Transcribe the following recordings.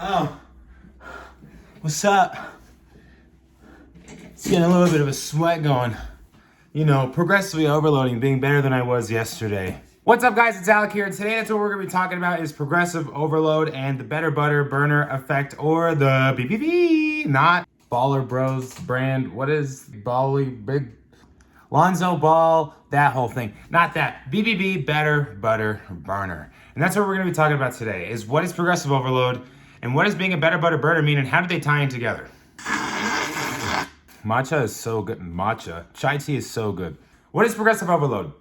Oh, what's up? It's getting a little bit of a sweat going. You know, progressively overloading, being better than I was yesterday. What's up, guys? It's Alec here, and today that's what we're going to be talking about is progressive overload and the Better Butter Burner effect, or the BBB, not Baller Bros brand. What is Bally Big Lonzo Ball? That whole thing. Not that. BBB, Better Butter Burner. And that's what we're going to be talking about today, is what is progressive overload, and what does being a Better Butter Burner mean, and how do they tie in together? Matcha is so good. Chai tea is so good. What is progressive overload?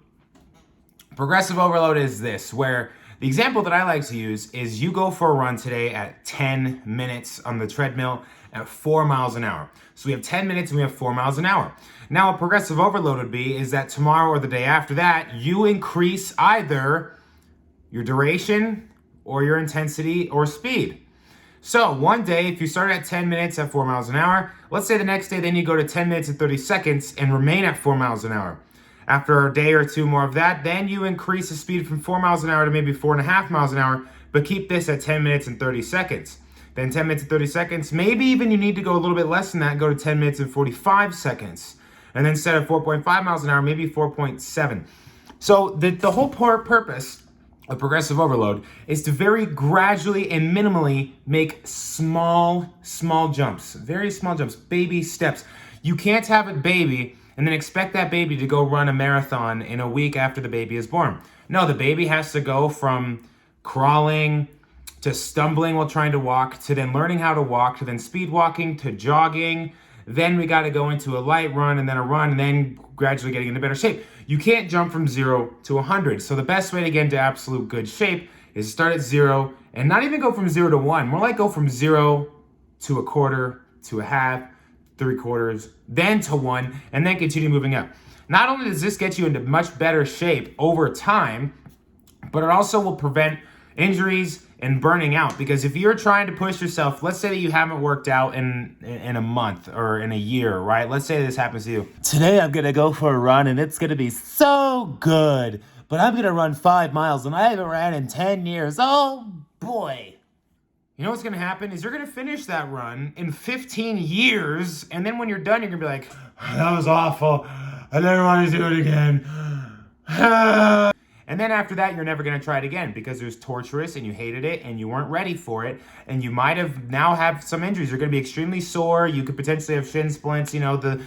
Progressive overload is this, where the example that I like to use is you go for a run today at 10 minutes on the treadmill at 4 miles an hour. So we have 10 minutes and we have 4 miles an hour. Now, what progressive overload would be is that tomorrow or the day after that, you increase either your duration or your intensity or speed. So one day, if you start at 10 minutes at 4 miles an hour, let's say the next day, then you go to 10 minutes and 30 seconds and remain at 4 miles an hour. After a day or two more of that, then you increase the speed from 4 miles an hour to maybe 4.5 miles an hour, but keep this at 10 minutes and 30 seconds. Then 10 minutes and 30 seconds, maybe even you need to go a little bit less than that and go to 10 minutes and 45 seconds. And then instead of 4.5 miles an hour, maybe 4.7. So the whole purpose of progressive overload is to very gradually and minimally make small jumps, very small jumps, baby steps. You can't have a baby and then expect that baby to go run a marathon in a week after the baby is born. No, the baby has to go from crawling to stumbling while trying to walk, to then learning how to walk, to then speed walking, to jogging. Then we got to go into a light run and then a run and then gradually getting into better shape. You can't jump from 0 to 100. So the best way to get into absolute good shape is to start at 0 and not even go from 0 to 1. More like go from 0 to a quarter, to a half, 3/4, then to 1, and then continue moving up. Not only does this get you into much better shape over time, but it also will prevent injuries and burning out. Because if you're trying to push yourself, let's say that you haven't worked out in a month or in a year, right? Let's say this happens to you. Today I'm gonna go for a run and it's gonna be so good, but I'm gonna run 5 miles and I haven't ran in 10 years. Oh boy. You know what's going to happen is you're going to finish that run in 15 years, and then when you're done, you're going to be like, that was awful. I never want to do it again. And then after that, you're never going to try it again because it was torturous and you hated it and you weren't ready for it, and you might have now have some injuries. You're going to be extremely sore. You could potentially have shin splints. You know, the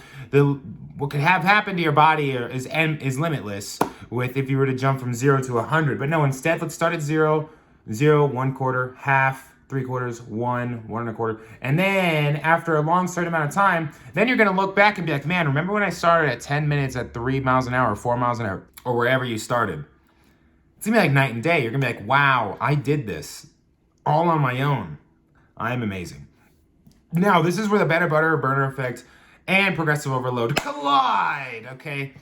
what could have happened to your body is limitless with if you were to jump from 0 to 100. But no, instead, let's start at 0, 1/4, half, 3/4, 1, 1.25. And then after a long certain amount of time, then you're going to look back and be like, man, remember when I started at 10 minutes at 3 miles an hour, 4 miles an hour, or wherever you started? It's going to be like night and day. You're going to be like, wow, I did this all on my own. I'm amazing. Now, this is where the Better Butter Burner effect and progressive overload collide, okay?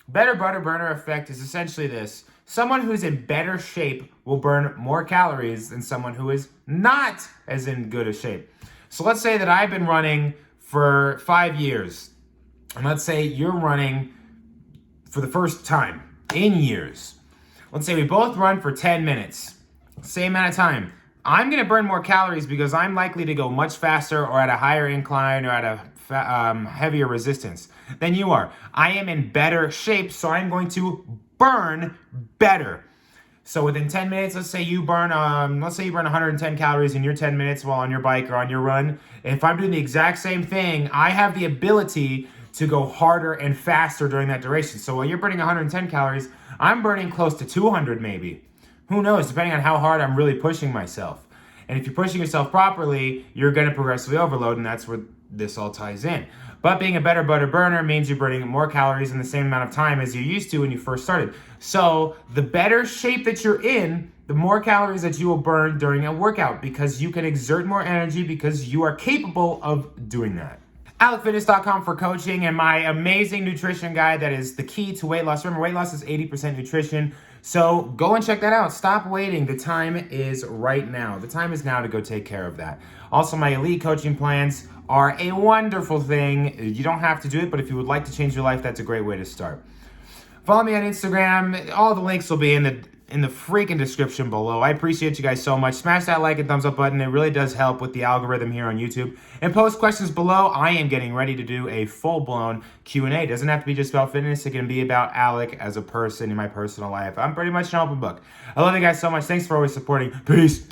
Better Butter Burner effect is essentially this. Someone who's in better shape will burn more calories than someone who is not as in good a shape. So let's say that I've been running for 5 years, and let's say you're running for the first time in years. Let's say we both run for 10 minutes, same amount of time. I'm going to burn more calories because I'm likely to go much faster or at a higher incline or at a heavier resistance than you are. I am in better shape, so I'm going to burn better. So within 10 minutes, let's say you burn 110 calories in your 10 minutes while on your bike or on your run. If I'm doing the exact same thing, I have the ability to go harder and faster during that duration. So while you're burning 110 calories, I'm burning close to 200 maybe. Who knows, depending on how hard I'm really pushing myself. And if you're pushing yourself properly, you're going to progressively overload, and that's where this all ties in. But being a Better Butter Burner means you're burning more calories in the same amount of time as you used to when you first started. So the better shape that you're in, the more calories that you will burn during a workout, because you can exert more energy because you are capable of doing that. AlecFitness.com for coaching and my amazing nutrition guide that is the key to weight loss. Remember, weight loss is 80% nutrition. So go and check that out. Stop waiting. The time is right now. The time is now to go take care of that. Also, my elite coaching plans are a wonderful thing. You don't have to do it, but if you would like to change your life, that's a great way to start. Follow me on Instagram. All the links will be in the in the freaking description below. I appreciate you guys so much. Smash that like and thumbs up button. It really does help with the algorithm here on YouTube. And post questions below. I am getting ready to do a full-blown Q&A. It doesn't have to be just about fitness. It can be about Alec as a person in my personal life. I'm pretty much an open book. I love you guys so much. Thanks for always supporting. Peace.